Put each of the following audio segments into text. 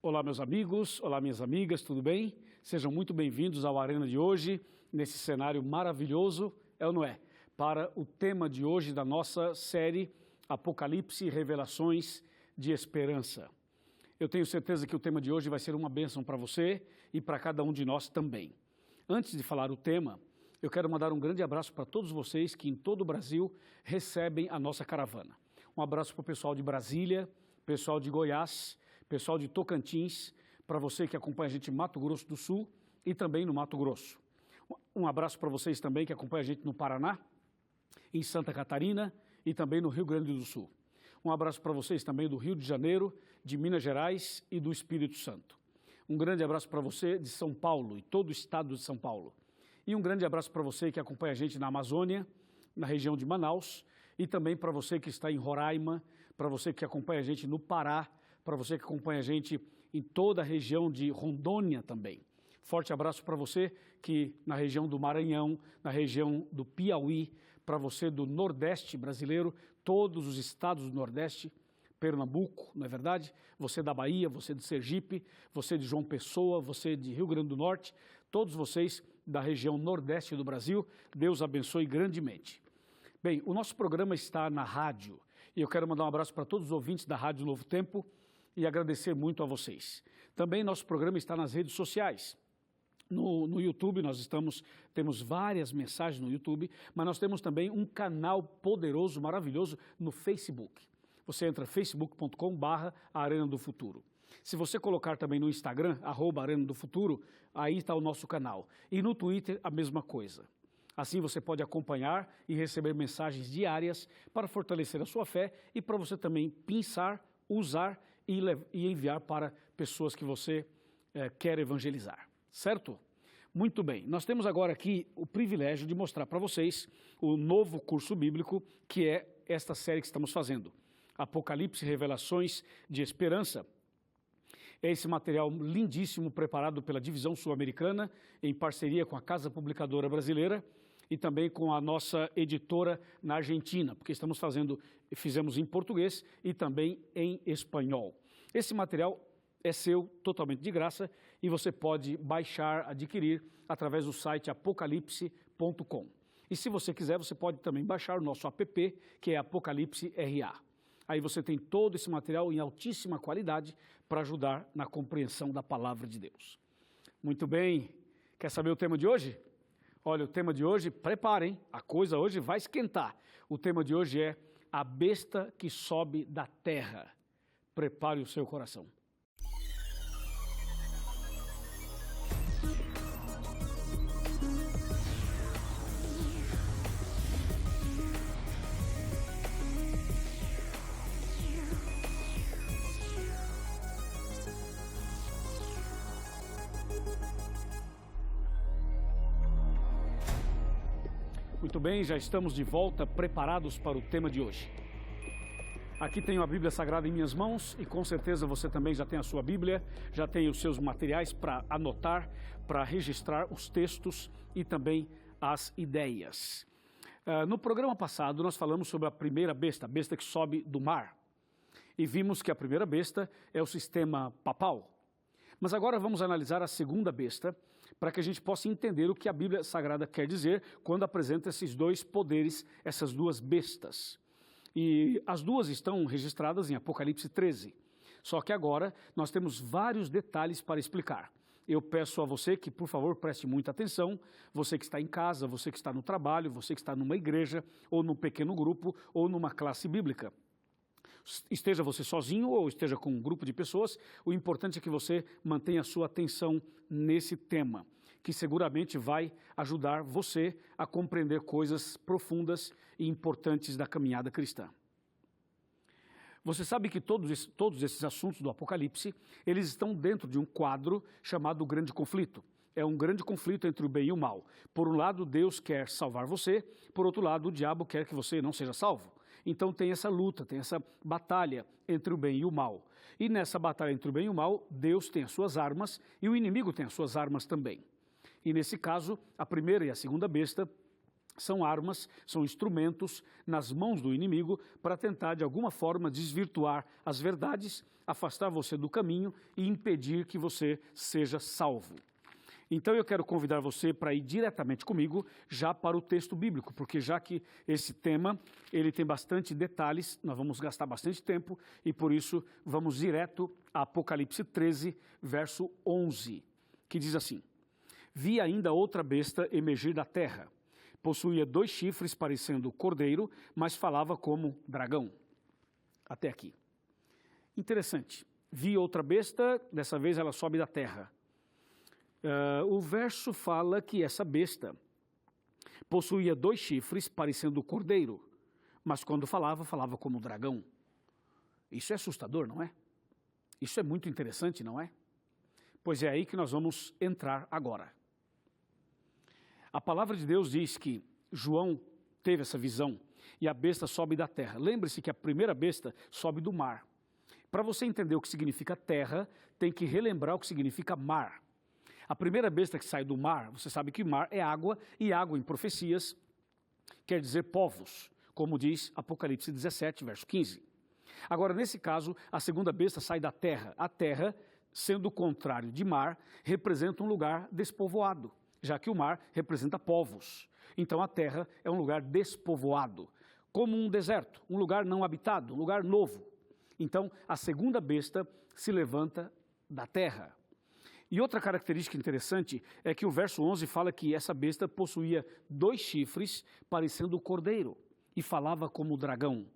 Olá, meus amigos, olá, minhas amigas, tudo bem? Sejam muito bem-vindos ao Arena de hoje, nesse cenário maravilhoso, é ou não é? Para o tema de hoje da nossa série Apocalipse e Revelações de Esperança. Eu tenho certeza que o tema de hoje vai ser uma bênção para você e para cada um de nós também. Antes de falar o tema, eu quero mandar um grande abraço para todos vocês que em todo o Brasil recebem a nossa caravana. Um abraço para o pessoal de Brasília, pessoal de Goiás, pessoal de Tocantins, para você que acompanha a gente em Mato Grosso do Sul e também no Mato Grosso. Um abraço para vocês também que acompanham a gente no Paraná, em Santa Catarina e também no Rio Grande do Sul. Um abraço para vocês também do Rio de Janeiro, de Minas Gerais e do Espírito Santo. Um grande abraço para você de São Paulo e todo o estado de São Paulo. E um grande abraço para você que acompanha a gente na Amazônia, na região de Manaus, e também para você que está em Roraima, para você que acompanha a gente no Pará, para você que acompanha a gente em toda a região de Rondônia também. Forte abraço para você que na região do Maranhão, na região do Piauí, para você do Nordeste brasileiro, todos os estados do Nordeste, Pernambuco, não é verdade? Você da Bahia, você de Sergipe, você de João Pessoa, você de Rio Grande do Norte, todos vocês da região Nordeste do Brasil, Deus abençoe grandemente. Bem, o nosso programa está na rádio e eu quero mandar um abraço para todos os ouvintes da Rádio Novo Tempo e agradecer muito a vocês. Também nosso programa está nas redes sociais. No YouTube temos várias mensagens no YouTube, mas nós temos também um canal poderoso, maravilhoso no Facebook. Você entra facebook.com/Arena do Futuro. Se você colocar também no Instagram, @Arena do Futuro, aí está o nosso canal. E no Twitter a mesma coisa. Assim você pode acompanhar e receber mensagens diárias para fortalecer a sua fé e para você também pensar, usar e enviar para pessoas que você quer evangelizar. Certo? Muito bem, nós temos agora aqui o privilégio de mostrar para vocês o novo curso bíblico que é esta série que estamos fazendo. Apocalipse e Revelações de Esperança. É esse material lindíssimo preparado pela Divisão Sul-Americana em parceria com a Casa Publicadora Brasileira e também com a nossa editora na Argentina, porque fizemos em português e também em espanhol. Esse material é seu, totalmente de graça, e você pode baixar, adquirir através do site apocalipse.com. E se você quiser, você pode também baixar o nosso app, que é Apocalipse RA. Aí você tem todo esse material em altíssima qualidade para ajudar na compreensão da palavra de Deus. Muito bem, quer saber o tema de hoje? Olha, o tema de hoje, preparem, a coisa hoje vai esquentar. O tema de hoje é a besta que sobe da terra. Prepare o seu coração. Muito bem, já estamos de volta, preparados para o tema de hoje. Aqui tenho a Bíblia Sagrada em minhas mãos e com certeza você também já tem a sua Bíblia, já tem os seus materiais para anotar, para registrar os textos e também as ideias. No programa passado nós falamos sobre a primeira besta, a besta que sobe do mar. E vimos que a primeira besta é o sistema papal. Mas agora vamos analisar a segunda besta, para que a gente possa entender o que a Bíblia Sagrada quer dizer quando apresenta esses dois poderes, essas duas bestas. E as duas estão registradas em Apocalipse 13. Só que agora nós temos vários detalhes para explicar. Eu peço a você que, por favor, preste muita atenção, você que está em casa, você que está no trabalho, você que está numa igreja, ou num pequeno grupo, ou numa classe bíblica. Esteja você sozinho ou esteja com um grupo de pessoas, o importante é que você mantenha a sua atenção nesse tema, que seguramente vai ajudar você a compreender coisas profundas e importantes da caminhada cristã. Você sabe que todos esses assuntos do Apocalipse, eles estão dentro de um quadro chamado Grande Conflito. É um grande conflito entre o bem e o mal. Por um lado, Deus quer salvar você, por outro lado, o diabo quer que você não seja salvo. Então tem essa luta, tem essa batalha entre o bem e o mal. E nessa batalha entre o bem e o mal, Deus tem as suas armas e o inimigo tem as suas armas também. E nesse caso, a primeira e a segunda besta São armas, são instrumentos nas mãos do inimigo para tentar, de alguma forma, desvirtuar as verdades, afastar você do caminho e impedir que você seja salvo. Então eu quero convidar você para ir diretamente comigo já para o texto bíblico, porque já que esse tema ele tem bastante detalhes, nós vamos gastar bastante tempo e por isso vamos direto a Apocalipse 13, verso 11, que diz assim: Vi ainda outra besta emergir da terra. Possuía 2 chifres parecendo cordeiro, mas falava como dragão. Até aqui. Interessante. Vi outra besta, dessa vez ela sobe da terra. O verso fala que essa besta possuía 2 chifres parecendo cordeiro, mas quando falava, falava como dragão. Isso é assustador, não é? Isso é muito interessante, não é? Pois é aí que nós vamos entrar agora. A palavra de Deus diz que João teve essa visão e a besta sobe da terra. Lembre-se que a primeira besta sobe do mar. Para você entender o que significa terra, tem que relembrar o que significa mar. A primeira besta que sai do mar, você sabe que mar é água, e água em profecias quer dizer povos, como diz Apocalipse 17, verso 15. Agora, nesse caso, a segunda besta sai da terra. A terra, sendo o contrário de mar, representa um lugar despovoado, já que o mar representa povos. Então, a terra é um lugar despovoado, como um deserto, um lugar não habitado, um lugar novo. Então, a segunda besta se levanta da terra. E outra característica interessante é que o verso 11 fala que essa besta possuía 2 chifres, parecendo o cordeiro, e falava como o dragão.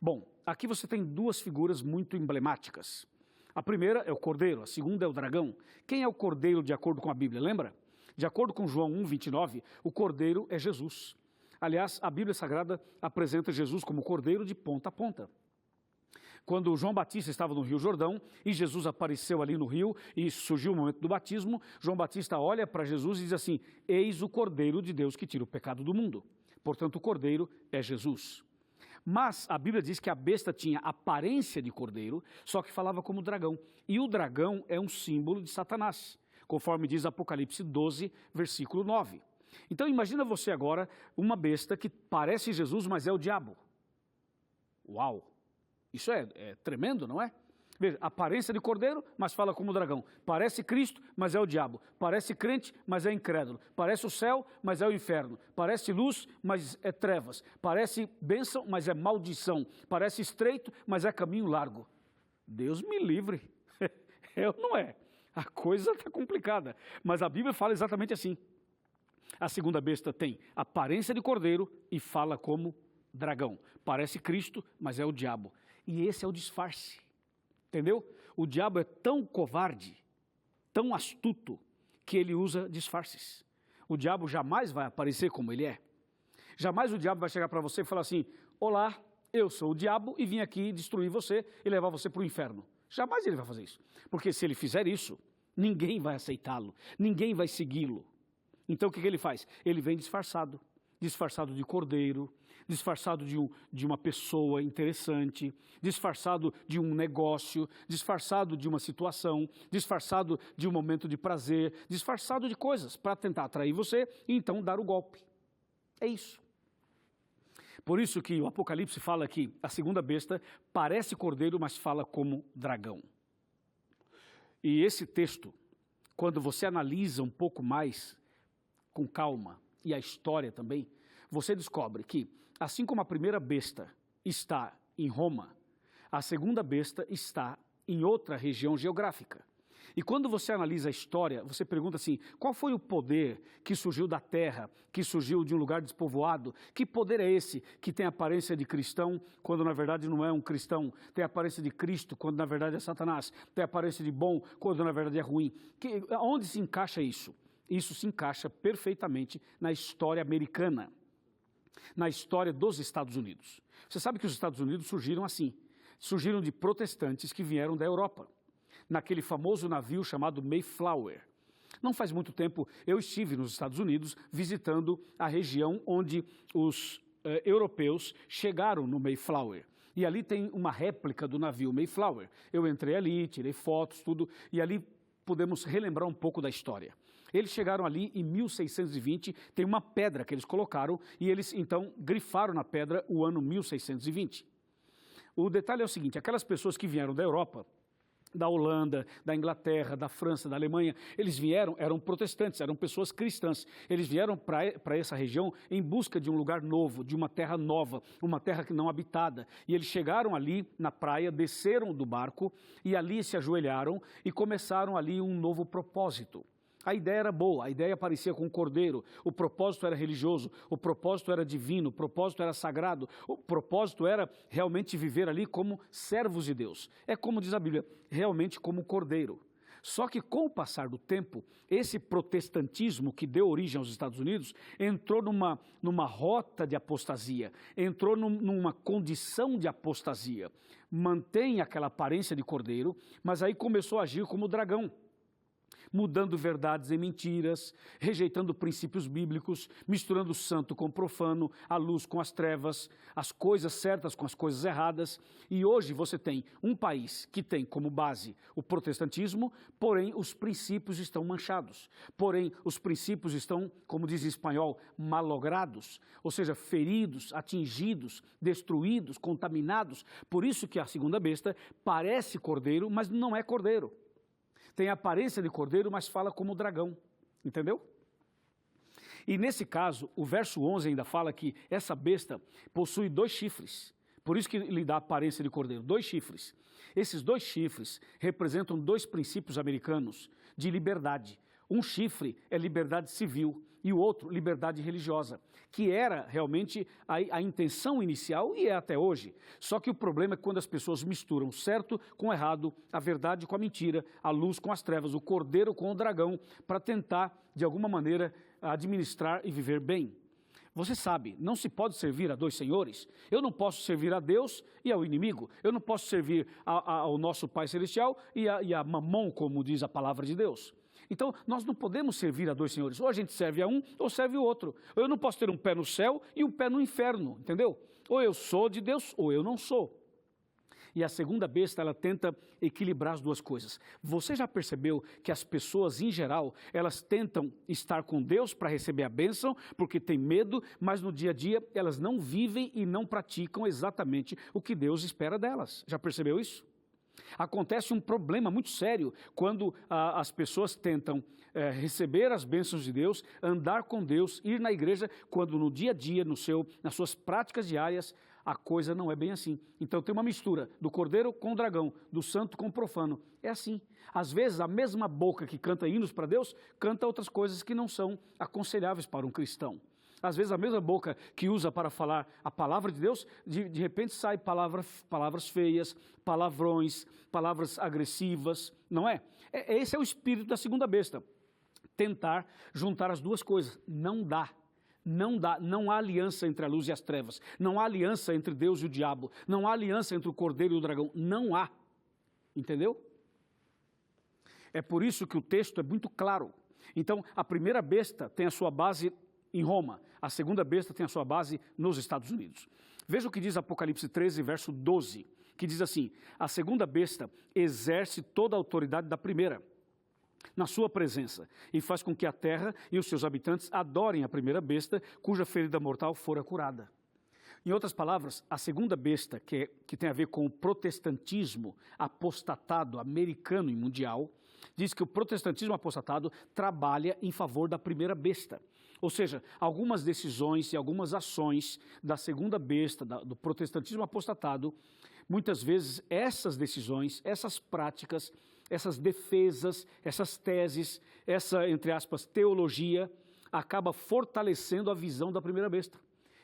Bom, aqui você tem 2 figuras muito emblemáticas. A primeira é o cordeiro, a segunda é o dragão. Quem é o cordeiro de acordo com a Bíblia, lembra? De acordo com João 1:29, o cordeiro é Jesus. Aliás, a Bíblia Sagrada apresenta Jesus como cordeiro de ponta a ponta. Quando João Batista estava no Rio Jordão e Jesus apareceu ali no rio e surgiu o momento do batismo, João Batista olha para Jesus e diz assim: eis o Cordeiro de Deus que tira o pecado do mundo. Portanto, o Cordeiro é Jesus. Mas a Bíblia diz que a besta tinha aparência de cordeiro, só que falava como dragão. E o dragão é um símbolo de Satanás, conforme diz Apocalipse 12, versículo 9. Então imagina você agora uma besta que parece Jesus, mas é o diabo. Uau! Isso é tremendo, não é? Veja, aparência de cordeiro, mas fala como dragão. Parece Cristo, mas é o diabo. Parece crente, mas é incrédulo. Parece o céu, mas é o inferno. Parece luz, mas é trevas. Parece bênção, mas é maldição. Parece estreito, mas é caminho largo. Deus me livre. É ou não é? A coisa está complicada. Mas a Bíblia fala exatamente assim. A segunda besta tem aparência de cordeiro e fala como dragão. Parece Cristo, mas é o diabo. E esse é o disfarce, entendeu? O diabo é tão covarde, tão astuto, que ele usa disfarces. O diabo jamais vai aparecer como ele é. Jamais o diabo vai chegar para você e falar assim: olá, eu sou o diabo e vim aqui destruir você e levar você para o inferno. Jamais ele vai fazer isso. Porque se ele fizer isso, ninguém vai aceitá-lo, ninguém vai segui-lo. Então o que ele faz? Ele vem disfarçado. Disfarçado de cordeiro, disfarçado de uma pessoa interessante, disfarçado de um negócio, disfarçado de uma situação, disfarçado de um momento de prazer, disfarçado de coisas para tentar atrair você e então dar o golpe. É isso. Por isso que o Apocalipse fala que a segunda besta parece cordeiro, mas fala como dragão. E esse texto, quando você analisa um pouco mais com calma, e a história também, você descobre que, assim como a primeira besta está em Roma, a segunda besta está em outra região geográfica. E quando você analisa a história, você pergunta assim: qual foi o poder que surgiu da terra, que surgiu de um lugar despovoado? Que poder é esse que tem a aparência de cristão, quando na verdade não é um cristão? Tem a aparência de Cristo, quando na verdade é Satanás? Tem a aparência de bom, quando na verdade é ruim? Onde se encaixa isso? Isso se encaixa perfeitamente na história americana, na história dos Estados Unidos. Você sabe que os Estados Unidos surgiram assim, surgiram de protestantes que vieram da Europa, naquele famoso navio chamado Mayflower. Não faz muito tempo eu estive nos Estados Unidos visitando a região onde os europeus chegaram no Mayflower. E ali tem uma réplica do navio Mayflower. Eu entrei ali, tirei fotos, tudo, e ali podemos relembrar um pouco da história. Eles chegaram ali em 1620, tem uma pedra que eles colocaram e eles então grifaram na pedra o ano 1620. O detalhe é o seguinte, aquelas pessoas que vieram da Europa, da Holanda, da Inglaterra, da França, da Alemanha, eles vieram, eram protestantes, eram pessoas cristãs. Eles vieram para essa região em busca de um lugar novo, de uma terra nova, uma terra que não habitada. E eles chegaram ali na praia, desceram do barco e ali se ajoelharam e começaram ali um novo propósito. A ideia era boa, a ideia parecia com um cordeiro, o propósito era religioso, o propósito era divino, o propósito era sagrado, o propósito era realmente viver ali como servos de Deus. É como diz a Bíblia, realmente como cordeiro. Só que com o passar do tempo, esse protestantismo que deu origem aos Estados Unidos entrou numa rota de apostasia, entrou numa condição de apostasia. Mantém aquela aparência de cordeiro, mas aí começou a agir como dragão, mudando verdades em mentiras, rejeitando princípios bíblicos, misturando o santo com o profano, a luz com as trevas, as coisas certas com as coisas erradas. E hoje você tem um país que tem como base o protestantismo, porém os princípios estão manchados. Porém, os princípios estão, como diz em espanhol, malogrados, ou seja, feridos, atingidos, destruídos, contaminados. Por isso que a segunda besta parece cordeiro, mas não é cordeiro. Tem a aparência de cordeiro, mas fala como dragão, entendeu? E nesse caso, o verso 11 ainda fala que essa besta possui 2 chifres, por isso que lhe dá a aparência de cordeiro, 2 chifres. Esses 2 chifres representam 2 princípios americanos de liberdade. Um chifre é liberdade civil e o outro liberdade religiosa, que era realmente a intenção inicial e é até hoje. Só que o problema é quando as pessoas misturam o certo com o errado, a verdade com a mentira, a luz com as trevas, o cordeiro com o dragão, para tentar, de alguma maneira, administrar e viver bem. Você sabe, não se pode servir a 2 senhores. Eu não posso servir a Deus e ao inimigo. Eu não posso servir ao nosso Pai Celestial e a Mamon, como diz a palavra de Deus. Então, nós não podemos servir a 2 senhores. Ou a gente serve a um, ou serve o outro. Eu não posso ter um pé no céu e um pé no inferno, entendeu? Ou eu sou de Deus, ou eu não sou. E a segunda besta, ela tenta equilibrar as 2 coisas. Você já percebeu que as pessoas, em geral, elas tentam estar com Deus para receber a bênção, porque tem medo, mas no dia a dia elas não vivem e não praticam exatamente o que Deus espera delas. Já percebeu isso? Acontece um problema muito sério quando as pessoas tentam receber as bênçãos de Deus, andar com Deus, ir na igreja, quando no dia a dia, nas suas práticas diárias, a coisa não é bem assim. Então tem uma mistura do cordeiro com o dragão, do santo com o profano. É assim. Às vezes a mesma boca que canta hinos para Deus, canta outras coisas que não são aconselháveis para um cristão. Às vezes a mesma boca que usa para falar a palavra de Deus, de repente sai palavras feias, palavrões, palavras agressivas, não é? Esse é o espírito da segunda besta. Tentar juntar as 2 coisas. Não dá. Não dá. Não há aliança entre a luz e as trevas. Não há aliança entre Deus e o diabo. Não há aliança entre o cordeiro e o dragão. Não há. Entendeu? É por isso que o texto é muito claro. Então, a primeira besta tem a sua base em Roma, a segunda besta tem a sua base nos Estados Unidos. Veja o que diz Apocalipse 13, verso 12, que diz assim: a segunda besta exerce toda a autoridade da primeira na sua presença e faz com que a terra e os seus habitantes adorem a primeira besta, cuja ferida mortal fora curada. Em outras palavras, a segunda besta, que tem a ver com o protestantismo apostatado americano e mundial, diz que o protestantismo apostatado trabalha em favor da primeira besta. Ou seja, algumas decisões e algumas ações da segunda besta, do protestantismo apostatado, muitas vezes essas decisões, essas práticas, essas defesas, essas teses, essa, entre aspas, teologia, acaba fortalecendo a visão da primeira besta.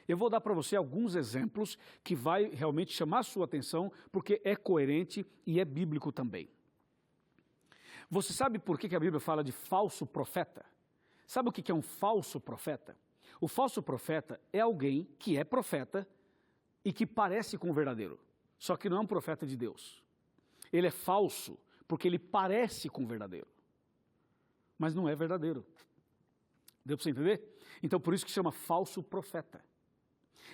Eu vou dar para você alguns exemplos que vai realmente chamar a sua atenção, porque é coerente e é bíblico também. Você sabe por que a Bíblia fala de falso profeta? Sabe o que é um falso profeta? O falso profeta é alguém que é profeta e que parece com o verdadeiro, só que não é um profeta de Deus. Ele é falso porque ele parece com o verdadeiro, mas não é verdadeiro. Deu para você entender? Então, por isso que chama falso profeta.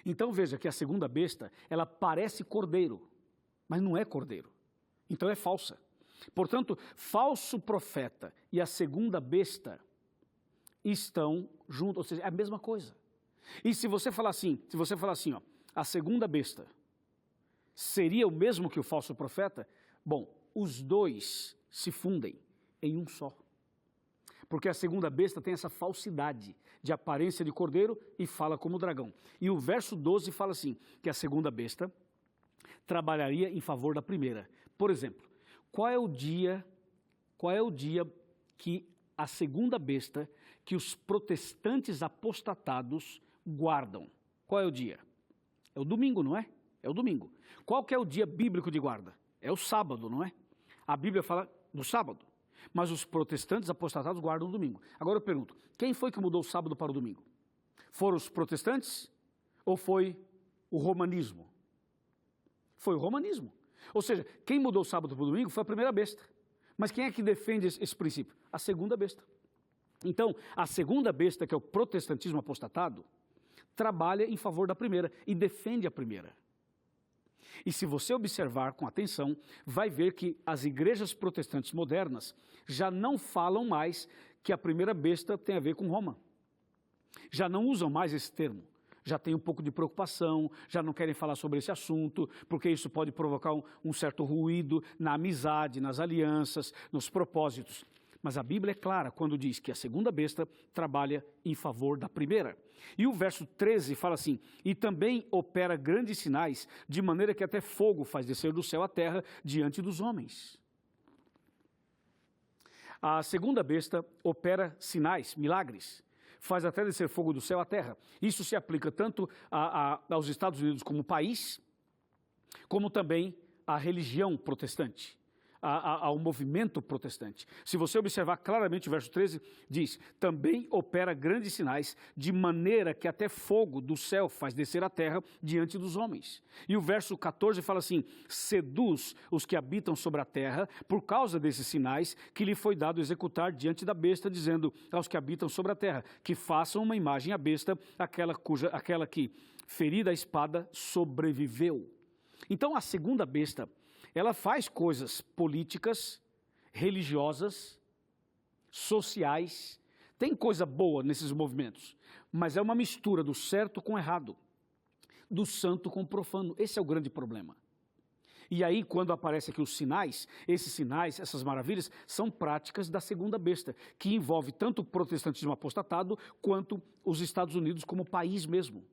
Então, veja que a segunda besta, ela parece cordeiro, mas não é cordeiro. Então, é falsa. Portanto, falso profeta e a segunda besta estão juntos, ou seja, é a mesma coisa. E se você falar assim, ó, a segunda besta seria o mesmo que o falso profeta, bom, os dois se fundem em um só. Porque a segunda besta tem essa falsidade de aparência de cordeiro e fala como dragão. E o verso 12 fala assim, que a segunda besta trabalharia em favor da primeira. Por exemplo, qual é o dia que a segunda besta, que os protestantes apostatados guardam? Qual é o dia? É o domingo, não é? É o domingo. Qual que é o dia bíblico de guarda? É o sábado, não é? A Bíblia fala do sábado, mas os protestantes apostatados guardam o domingo. Agora eu pergunto, quem foi que mudou o sábado para o domingo? Foram os protestantes ou foi o romanismo? Foi o romanismo. Ou seja, quem mudou o sábado para o domingo foi a primeira besta. Mas quem é que defende esse princípio? A segunda besta. Então, a segunda besta, que é o protestantismo apostatado, trabalha em favor da primeira e defende a primeira. E se você observar com atenção, vai ver que as igrejas protestantes modernas já não falam mais que a primeira besta tem a ver com Roma. Já não usam mais esse termo. Já tem um pouco de preocupação, já não querem falar sobre esse assunto, porque isso pode provocar um certo ruído na amizade, nas alianças, nos propósitos. Mas a Bíblia é clara quando diz que a segunda besta trabalha em favor da primeira. E o verso 13 fala assim, e também opera grandes sinais, de maneira que até fogo faz descer do céu à terra diante dos homens. A segunda besta opera sinais, milagres, faz até descer fogo do céu à terra. Isso se aplica tanto aos Estados Unidos como país, como também à religião protestante. Ao movimento protestante. Se você observar claramente o verso 13, diz, também opera grandes sinais, de maneira que até fogo do céu faz descer a terra diante dos homens. E o verso 14 fala assim, seduz os que habitam sobre a terra, por causa desses sinais que lhe foi dado executar diante da besta, dizendo aos que habitam sobre a terra, que façam uma imagem à besta, aquela que, ferida a espada, sobreviveu. Então a segunda besta, ela faz coisas políticas, religiosas, sociais, tem coisa boa nesses movimentos, mas é uma mistura do certo com o errado, do santo com o profano. Esse é o grande problema. E aí, quando aparecem aqui os sinais, esses sinais, essas maravilhas, são práticas da segunda besta, que envolve tanto o protestantismo apostatado, quanto os Estados Unidos como país mesmo.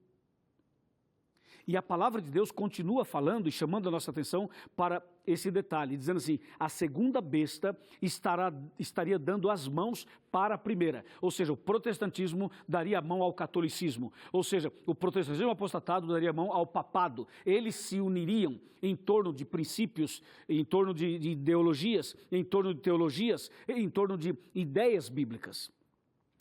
E a palavra de Deus continua falando e chamando a nossa atenção para esse detalhe, dizendo assim, a segunda besta estaria dando as mãos para a primeira. Ou seja, o protestantismo daria a mão ao catolicismo. Ou seja, o protestantismo apostatado daria a mão ao papado. Eles se uniriam em torno de princípios, em torno de ideologias, em torno de teologias, em torno de ideias bíblicas.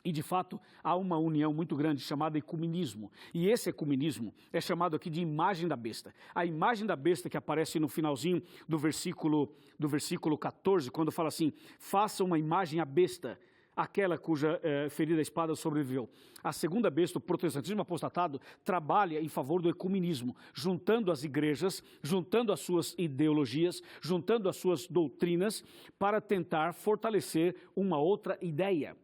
E, de fato, há uma união muito grande chamada ecumenismo. E esse ecumenismo é chamado aqui de imagem da besta. A imagem da besta que aparece no finalzinho do versículo 14, quando fala assim, faça uma imagem à besta, aquela cuja ferida espada sobreviveu. A segunda besta, o protestantismo apostatado, trabalha em favor do ecumenismo, juntando as igrejas, juntando as suas ideologias, juntando as suas doutrinas, para tentar fortalecer uma outra ideia.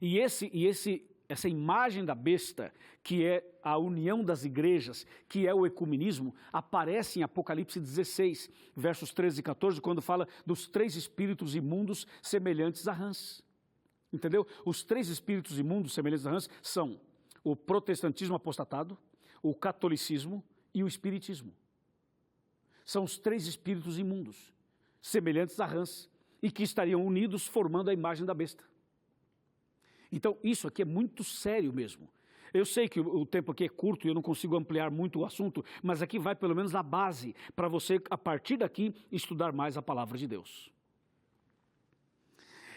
E essa imagem da besta, que é a união das igrejas, que é o ecumenismo, aparece em Apocalipse 16, versos 13 e 14, quando fala dos 3 espíritos imundos semelhantes a rãs. Entendeu? Os 3 espíritos imundos semelhantes a rãs são o protestantismo apostatado, o catolicismo e o espiritismo. São os 3 espíritos imundos, semelhantes a rãs, e que estariam unidos formando a imagem da besta. Então, isso aqui é muito sério mesmo. Eu sei que o tempo aqui é curto e eu não consigo ampliar muito o assunto, mas aqui vai pelo menos a base para você, a partir daqui, estudar mais a palavra de Deus.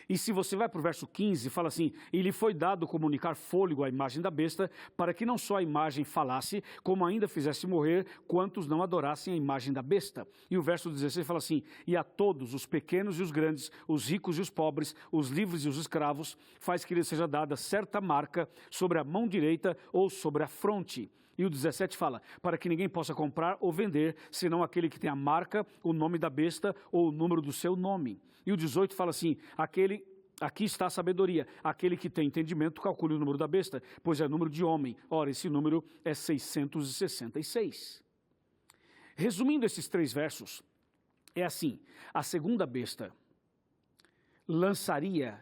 E se você vai para o verso 15, fala assim, e lhe foi dado comunicar fôlego à imagem da besta, para que não só a imagem falasse, como ainda fizesse morrer quantos não adorassem a imagem da besta. E o verso 16 fala assim, e a todos, os pequenos e os grandes, os ricos e os pobres, os livres e os escravos, faz que lhe seja dada certa marca sobre a mão direita ou sobre a fronte, E o 17 fala, para que ninguém possa comprar ou vender, senão aquele que tem a marca, o nome da besta ou o número do seu nome. E o 18 fala assim, aqui está a sabedoria, aquele que tem entendimento, calcule o número da besta, pois é número de homem. Ora, esse número é 666. Resumindo esses 3 versos, é assim, a segunda besta lançaria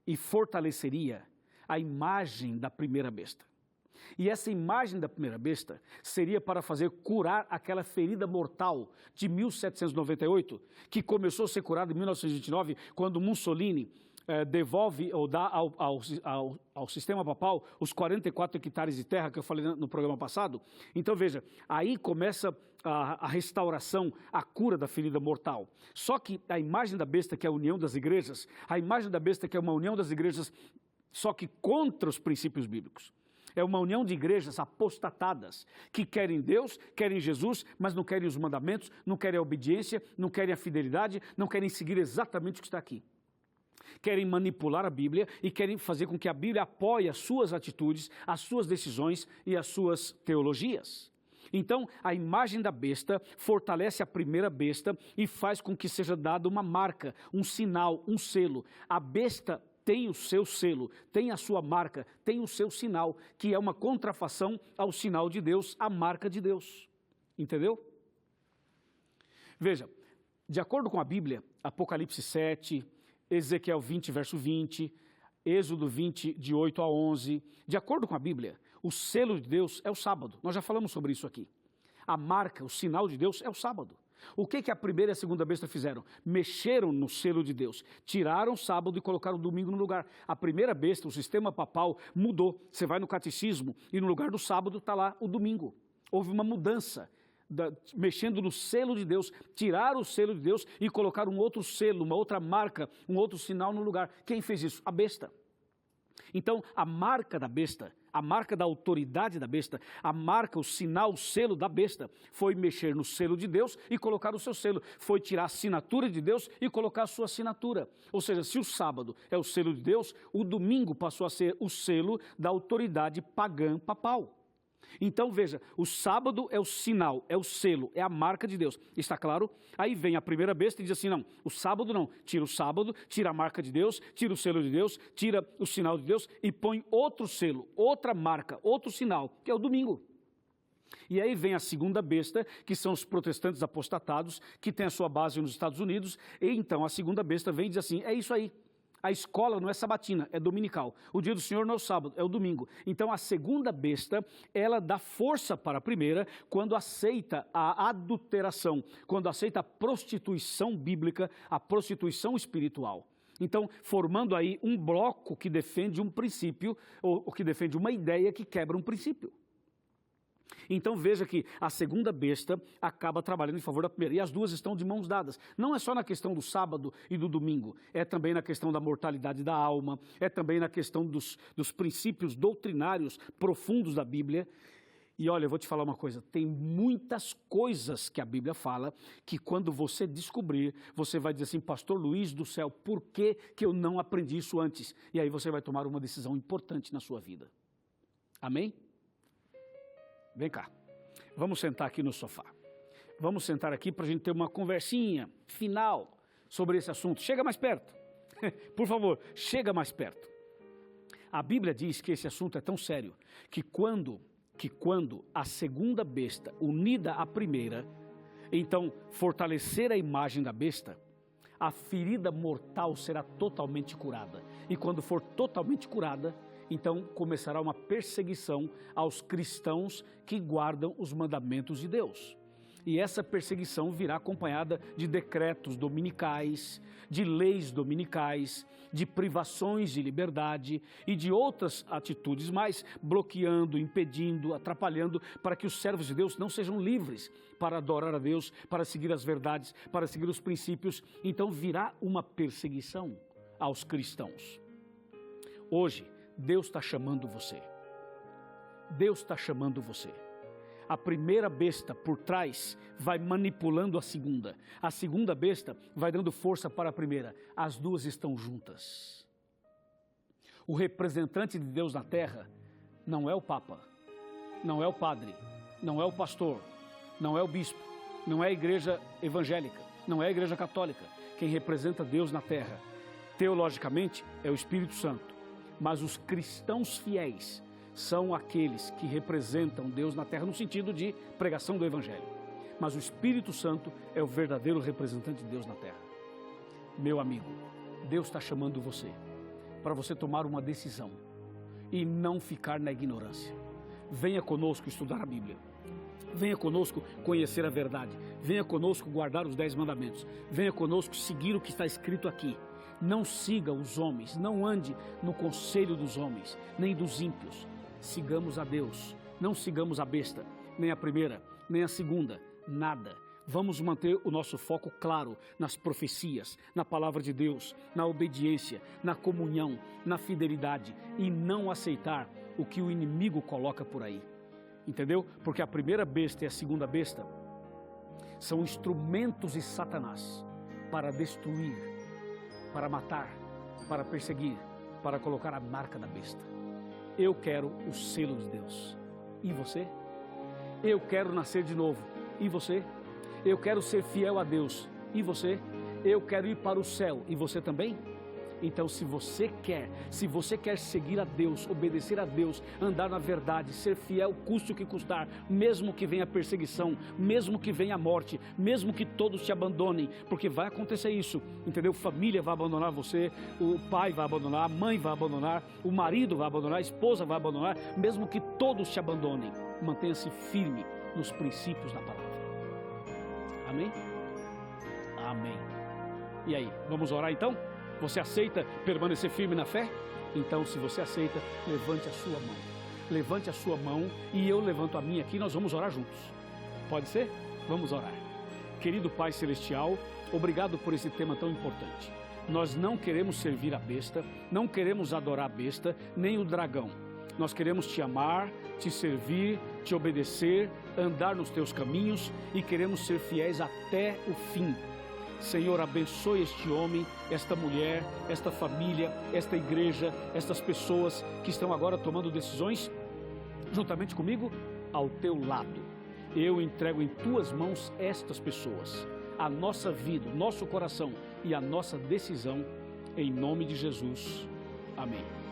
e fortaleceria a imagem da primeira besta. E essa imagem da primeira besta seria para fazer curar aquela ferida mortal de 1798, que começou a ser curada em 1929, quando Mussolini devolve ou dá ao sistema papal os 44 hectares de terra que eu falei no programa passado. Então veja, aí começa a restauração, a cura da ferida mortal. Só que a imagem da besta, que é a união das igrejas, a imagem da besta, que é uma união das igrejas, só que contra os princípios bíblicos. É uma união de igrejas apostatadas, que querem Deus, querem Jesus, mas não querem os mandamentos, não querem a obediência, não querem a fidelidade, não querem seguir exatamente o que está aqui. Querem manipular a Bíblia e querem fazer com que a Bíblia apoie as suas atitudes, as suas decisões e as suas teologias. Então, a imagem da besta fortalece a primeira besta e faz com que seja dada uma marca, um sinal, um selo. A besta tem o seu selo, tem a sua marca, tem o seu sinal, que é uma contrafação ao sinal de Deus, a marca de Deus. Entendeu? Veja, de acordo com a Bíblia, Apocalipse 7, Ezequiel 20, verso 20, Êxodo 20, de 8 a 11, de acordo com a Bíblia, o selo de Deus é o sábado. Nós já falamos sobre isso aqui. A marca, o sinal de Deus é o sábado. O que a primeira e a segunda besta fizeram? Mexeram no selo de Deus, tiraram o sábado e colocaram o domingo no lugar. A primeira besta, o sistema papal, mudou. Você vai no catecismo e no lugar do sábado está lá o domingo. Houve uma mudança, mexendo no selo de Deus, tiraram o selo de Deus e colocaram um outro selo, uma outra marca, um outro sinal no lugar. Quem fez isso? A besta. Então, a marca da besta, a marca da autoridade da besta, a marca, o sinal, o selo da besta, foi mexer no selo de Deus e colocar o seu selo. Foi tirar a assinatura de Deus e colocar a sua assinatura. Ou seja, se o sábado é o selo de Deus, o domingo passou a ser o selo da autoridade pagã papal. Então veja, o sábado é o sinal, é o selo, é a marca de Deus. Está claro? Aí vem a primeira besta e diz assim, não, o sábado não. Tira o sábado, tira a marca de Deus, tira o selo de Deus, tira o sinal de Deus e põe outro selo, outra marca, outro sinal, que é o domingo. E aí vem a segunda besta, que são os protestantes apostatados, que tem a sua base nos Estados Unidos. E então a segunda besta vem e diz assim, é isso aí. A escola não é sabatina, é dominical. O dia do Senhor não é o sábado, é o domingo. Então a segunda besta, ela dá força para a primeira quando aceita a adulteração, quando aceita a prostituição bíblica, a prostituição espiritual. Então, formando aí um bloco que defende um princípio, ou que defende uma ideia que quebra um princípio. Então veja que a segunda besta acaba trabalhando em favor da primeira. E as duas estão de mãos dadas. Não é só na questão do sábado e do domingo. É também na questão da mortalidade da alma. É também na questão dos princípios doutrinários profundos da Bíblia. E olha, eu vou te falar uma coisa. Tem muitas coisas que a Bíblia fala que quando você descobrir, você vai dizer assim, Pastor Luiz do céu, por que eu não aprendi isso antes? E aí você vai tomar uma decisão importante na sua vida. Amém? Vem cá, vamos sentar aqui no sofá. Vamos sentar aqui para a gente ter uma conversinha final sobre esse assunto. Chega mais perto, por favor, chega mais perto. A Bíblia diz que esse assunto é tão sério que quando a segunda besta unida à primeira, então fortalecer a imagem da besta, a ferida mortal será totalmente curada. E quando for totalmente curada, então começará uma perseguição aos cristãos que guardam os mandamentos de Deus. E essa perseguição virá acompanhada de decretos dominicais, de leis dominicais, de privações de liberdade e de outras atitudes mais, bloqueando, impedindo, atrapalhando, para que os servos de Deus não sejam livres para adorar a Deus, para seguir as verdades, para seguir os princípios. Então virá uma perseguição aos cristãos. Hoje, Deus está chamando você. Deus está chamando você. A primeira besta por trás vai manipulando a segunda. A segunda besta vai dando força para a primeira. As duas estão juntas. O representante de Deus na terra não é o Papa. não é o padre, não é o pastor, não é o bispo, não é a igreja evangélica, não é a igreja católica. Quem representa Deus na terra, teologicamente, é o Espírito Santo. Mas os cristãos fiéis são aqueles que representam Deus na terra no sentido de pregação do Evangelho. Mas o Espírito Santo é o verdadeiro representante de Deus na terra. Meu amigo, Deus está chamando você para você tomar uma decisão e não ficar na ignorância. Venha conosco estudar a Bíblia. Venha conosco conhecer a verdade. Venha conosco guardar os 10 mandamentos. Venha conosco seguir o que está escrito aqui. Não siga os homens, não ande no conselho dos homens, nem dos ímpios. Sigamos a Deus, não sigamos a besta, nem a primeira, nem a segunda, nada. Vamos manter o nosso foco claro nas profecias, na palavra de Deus, na obediência, na comunhão, na fidelidade e não aceitar o que o inimigo coloca por aí. Entendeu? Porque a primeira besta e a segunda besta são instrumentos de Satanás para destruir, para matar, para perseguir, para colocar a marca da besta. Eu quero o selo de Deus. E você? Eu quero nascer de novo. E você? Eu quero ser fiel a Deus. E você? Eu quero ir para o céu. E você também? Então, se você quer seguir a Deus, obedecer a Deus, andar na verdade, ser fiel, custe o que custar, mesmo que venha perseguição, mesmo que venha a morte, mesmo que todos te abandonem, porque vai acontecer isso, entendeu? Família vai abandonar você, o pai vai abandonar, a mãe vai abandonar, o marido vai abandonar, a esposa vai abandonar, mesmo que todos te abandonem, mantenha-se firme nos princípios da palavra. Amém? Amém. E aí, vamos orar então? Você aceita permanecer firme na fé? Então, se você aceita, levante a sua mão. Levante a sua mão e eu levanto a minha aqui, nós vamos orar juntos. Pode ser? Vamos orar. Querido Pai Celestial, obrigado por esse tema tão importante. Nós não queremos servir a besta, não queremos adorar a besta, nem o dragão. Nós queremos te amar, te servir, te obedecer, andar nos teus caminhos e queremos ser fiéis até o fim. Senhor, abençoe este homem, esta mulher, esta família, esta igreja, estas pessoas que estão agora tomando decisões, juntamente comigo, ao teu lado. Eu entrego em tuas mãos estas pessoas, a nossa vida, o nosso coração e a nossa decisão, em nome de Jesus. Amém.